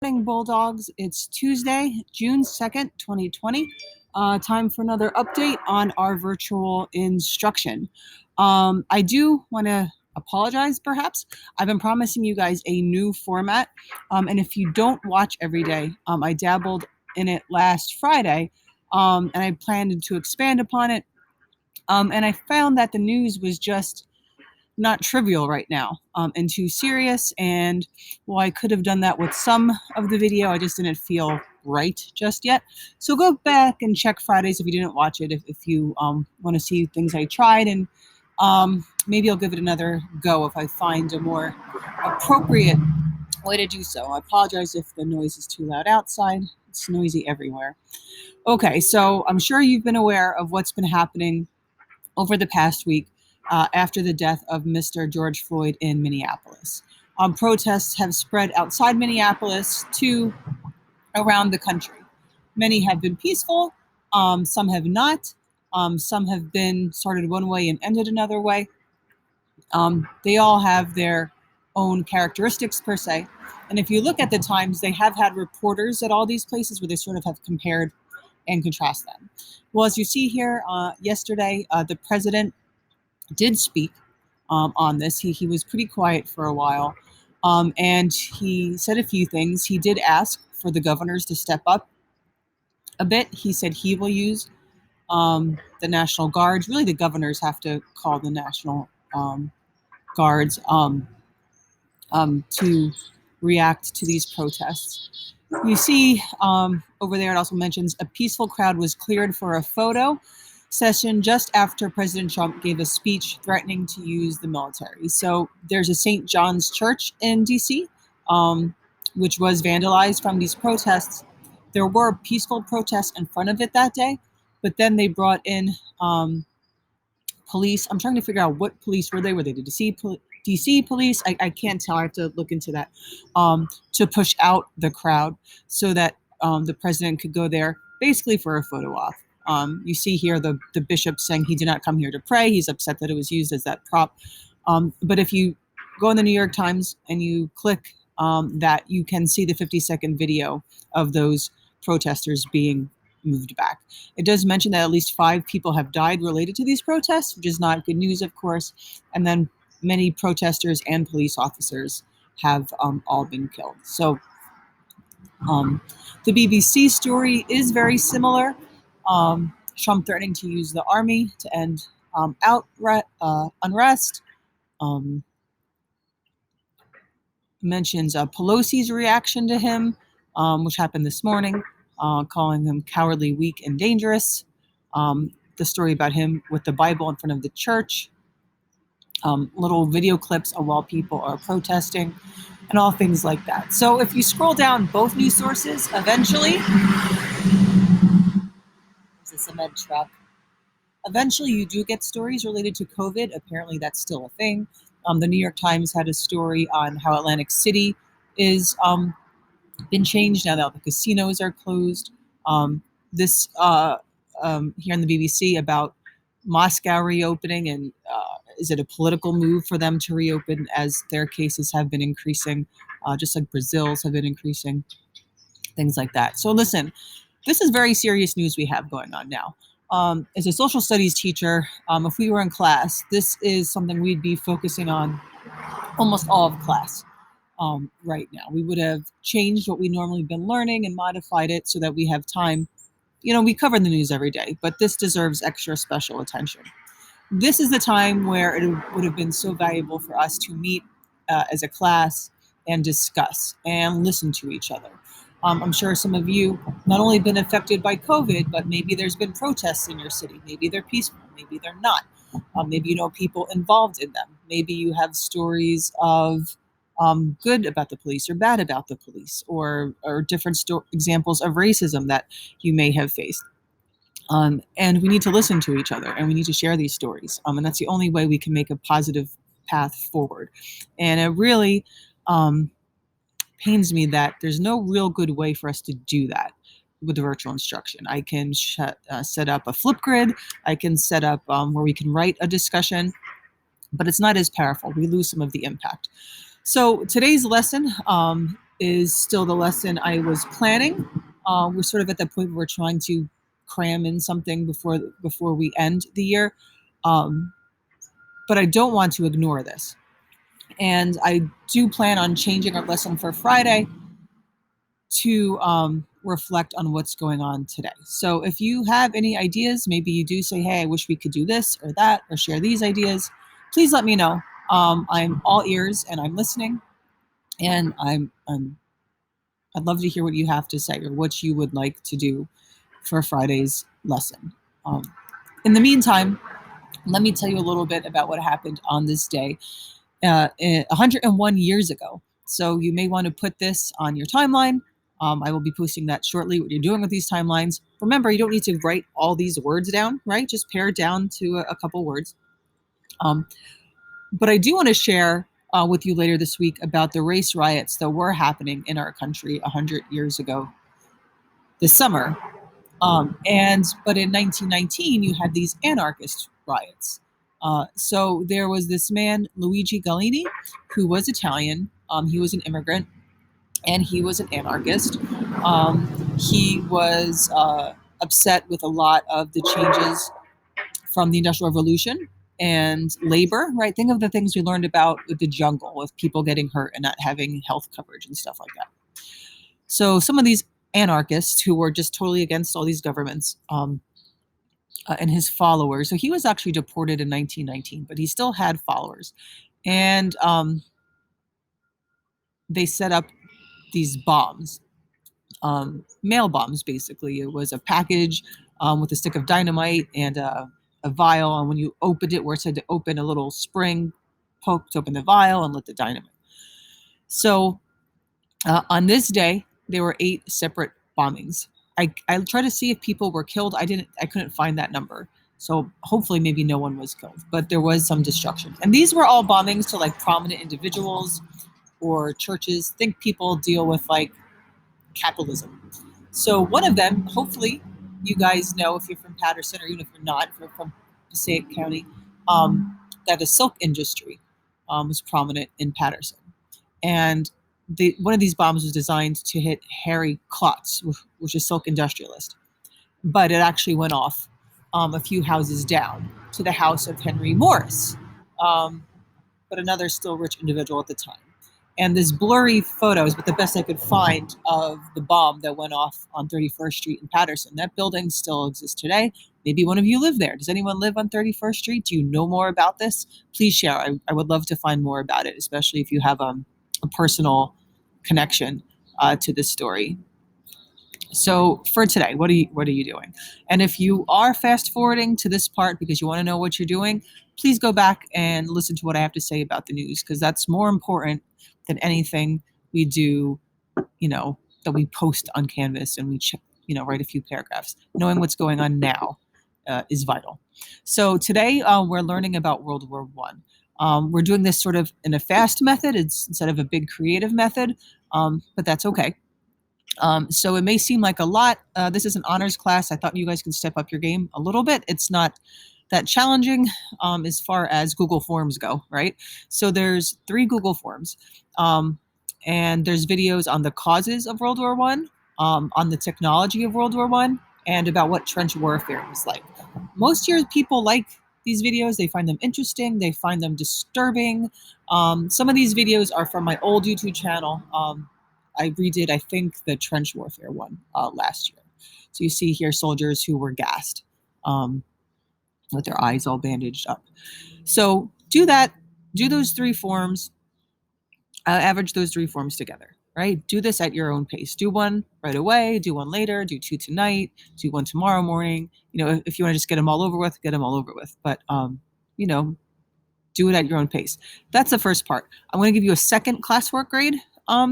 Morning, Bulldogs. It's Tuesday, June 2nd, 2020. Time for another update on our virtual instruction. I do want to apologize, perhaps. I've been promising you guys a new format. And if you don't watch every day, I dabbled in it last Friday, and I planned to expand upon it. And I found that the news was just not trivial right now, and too serious. And while I could have done that with some of the video, I just didn't feel right just yet. So go back and check Fridays if you didn't watch it, if you want to see things I tried, and maybe I'll give it another go if I find a more appropriate way to do so. I apologize if the noise is too loud outside. It's noisy everywhere. Okay, so I'm sure you've been aware of what's been happening over the past week after the death of Mr. George Floyd in Minneapolis. Protests have spread outside Minneapolis to around the country. Many have been peaceful, some have not. Some have been started one way and ended another way. They all have their own characteristics per se. And if you look at the times, they have had reporters at all these places where they sort of have compared and contrast them. Well, as you see here, yesterday, the president did speak on this. He was pretty quiet for a while, and he said a few things. He did ask for the governors to step up a bit. He said he will use the National Guards. Really, the governors have to call the National Guards to react to these protests. You see over there, it also mentions a peaceful crowd was cleared for a photo session just after President Trump gave a speech threatening to use the military. So there's a St. John's Church in DC, which was vandalized from these protests. There were peaceful protests in front of it that day, but then they brought in police. I'm trying to figure out what police were they? Were they the DC police? I can't tell. I have to look into that, to push out the crowd so that the president could go there basically for a photo op. You see here the bishop saying he did not come here to pray. He's upset that it was used as that prop. But if you go in the New York Times and you click that, you can see the 50-second video of those protesters being moved back. It does mention that at least 5 people have died related to these protests, which is not good news, of course. And then many protesters and police officers have all been killed. So the BBC story is very similar. Trump threatening to use the army to end unrest. Mentions Pelosi's reaction to him, which happened this morning, calling him cowardly, weak, and dangerous. The story about him with the Bible in front of the church. Little video clips of while people are protesting, and all things like that. So if you scroll down both news sources, eventually, is this a med truck? Eventually, you do get stories related to COVID. Apparently, that's still a thing. The New York Times had a story on how Atlantic City is been changed now that the casinos are closed. This here on the BBC about Moscow reopening, and is it a political move for them to reopen as their cases have been increasing, just like Brazil's have been increasing, things like that. So listen, this is very serious news we have going on now. As a social studies teacher, if we were in class, this is something we'd be focusing on almost all of class right now. We would have changed what we normally been learning and modified it so that we have time. You know, we cover the news every day, but this deserves extra special attention. This is the time where it would have been so valuable for us to meet as a class and discuss and listen to each other. I'm sure some of you not only been affected by COVID, but maybe there's been protests in your city. Maybe they're peaceful, maybe they're not. Maybe you know people involved in them. Maybe you have stories of good about the police or bad about the police, or different examples of racism that you may have faced. And we need to listen to each other, and we need to share these stories. And that's the only way we can make a positive path forward. And it really pains me that there's no real good way for us to do that with the virtual instruction. I can set up a Flipgrid. I can set up where we can write a discussion, but it's not as powerful. We lose some of the impact. So today's lesson is still the lesson I was planning. We're sort of at that point where we're trying to cram in something before we end the year. Um, but I don't want to ignore this. And I do plan on changing our lesson for Friday to reflect on what's going on today. So if you have any ideas, maybe you do say, hey, I wish we could do this or that, or share these ideas, please let me know. I'm all ears and I'm listening, and I'd love to hear what you have to say or what you would like to do for Friday's lesson. Um, in the meantime, let me tell you a little bit about what happened on this day 101 years ago. So you may want to put this on your timeline. I will be posting that shortly, what you're doing with these timelines. Remember, you don't need to write all these words down, right? Just pare it down to a couple words. But I do want to share with you later this week about the race riots that were happening in our country 100 years ago this summer. But in 1919, you had these anarchist riots. So there was this man, Luigi Gallini, who was Italian. He was an immigrant, and he was an anarchist. He was upset with a lot of the changes from the Industrial Revolution and labor, right? Think of the things we learned about with the jungle, with people getting hurt and not having health coverage and stuff like that. So some of these anarchists who were just totally against all these governments and his followers. So he was actually deported in 1919, but he still had followers. And they set up these bombs, mail bombs, basically. It was a package with a stick of dynamite and a vial. And when you opened it, where it said to open, a little spring poked open the vial and lit the dynamite. So on this day, there were 8 separate bombings. I tried to see if people were killed. I couldn't find that number. So hopefully maybe no one was killed, but there was some destruction. And these were all bombings to like prominent individuals or churches. Think people deal with like capitalism. So one of them, hopefully you guys know if you're from Patterson, or even if you're not, if you're from Passaic County, that the silk industry was prominent in Patterson. And one of these bombs was designed to hit Harry Klotz, which is a silk industrialist. But it actually went off a few houses down to the house of Henry Morris, but another still rich individual at the time. And this blurry photos, but the best I could find, of the bomb that went off on 31st Street in Patterson. That building still exists today. Maybe one of you live there. Does anyone live on 31st Street? Do you know more about this? Please share. I would love to find more about it, especially if you have a personal connection to this story. So for today, what are you doing? And if you are fast forwarding to this part because you want to know what you're doing, please go back and listen to what I have to say about the news, because that's more important than anything we do, that we post on Canvas and we write a few paragraphs. Knowing what's going on now is vital. So today we're learning about World War I. We're doing this sort of in a fast method. It's instead of a big creative method, but that's okay. So it may seem like a lot. This is an honors class. I thought you guys could step up your game a little bit. It's not that challenging as far as Google Forms go, right? So there's 3 Google Forms, and there's videos on the causes of World War I, on the technology of World War I, and about what trench warfare was like. Most years people like these videos. They find them interesting. They find them disturbing. Some of these videos are from my old YouTube channel. I redid, I think, the trench warfare one last year. So you see here soldiers who were gassed with their eyes all bandaged up. So do that. Do those 3 forms. Average those 3 forms together, right? Do this at your own pace. Do one right away. Do one later. Do 2 tonight. Do 1 tomorrow morning. If you want to just get them all over with, get them all over with. But, do it at your own pace. That's the first part. I'm going to give you a second classwork grade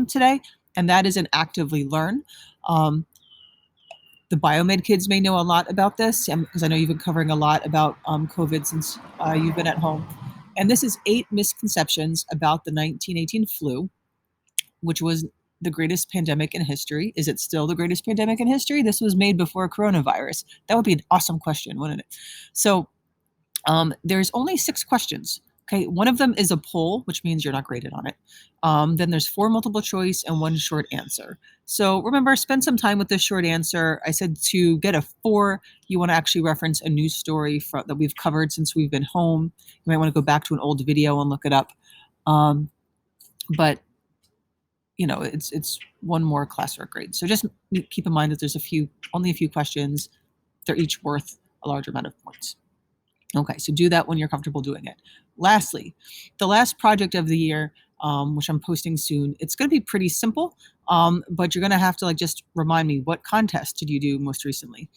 today, and that is an actively learn. The biomed kids may know a lot about this, because I know you've been covering a lot about COVID since you've been at home. And this is 8 misconceptions about the 1918 flu, which was the greatest pandemic in history. Is it still the greatest pandemic in history? This was made before coronavirus. That would be an awesome question, wouldn't it? So there's only 6 questions Okay, one of them is a poll, which means you're not graded on it. Then there's 4 multiple choice and 1 short answer. So remember, spend some time with this short answer. I said to get a 4, you want to actually reference a news story that we've covered since we've been home. You might want to go back to an old video and look it up. But it's one more classwork grade. So just keep in mind that there's only a few questions. They're each worth a large amount of points. Okay, so do that when you're comfortable doing it. Lastly, the last project of the year, which I'm posting soon, it's going to be pretty simple, but you're going to have to just remind me, what contest did you do most recently?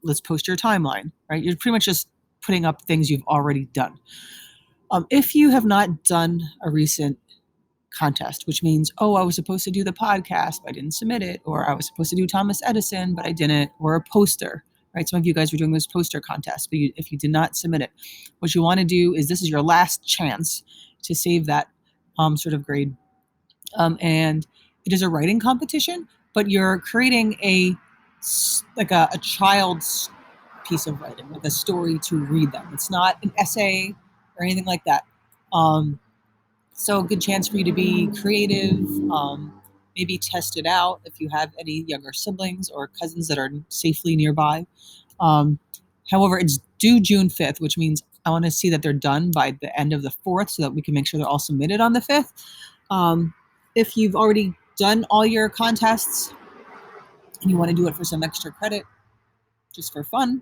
Let's post your timeline, right? You're pretty much just putting up things you've already done. If you have not done a recent contest, which means, I was supposed to do the podcast, but I didn't submit it, or I was supposed to do Thomas Edison, but I didn't, or a poster, right? Some of you guys were doing this poster contest, but if you did not submit it, what you want to do is, this is your last chance to save that sort of grade. And it is a writing competition, but you're creating a child's piece of writing, like a story to read them. It's not an essay or anything like that. So a good chance for you to be creative, maybe test it out if you have any younger siblings or cousins that are safely nearby. However, it's due June 5th, which means I want to see that they're done by the end of the 4th so that we can make sure they're all submitted on the 5th. If you've already done all your contests and you want to do it for some extra credit, just for fun,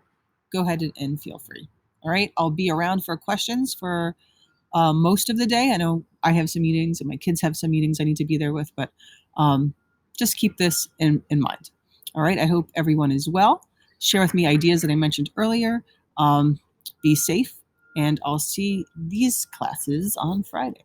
go ahead and feel free. All right, I'll be around for questions for most of the day. I know I have some meetings and my kids have some meetings I need to be there with, but just keep this in mind. All right, I hope everyone is well. Share with me ideas that I mentioned earlier. Be safe, and I'll see these classes on Friday.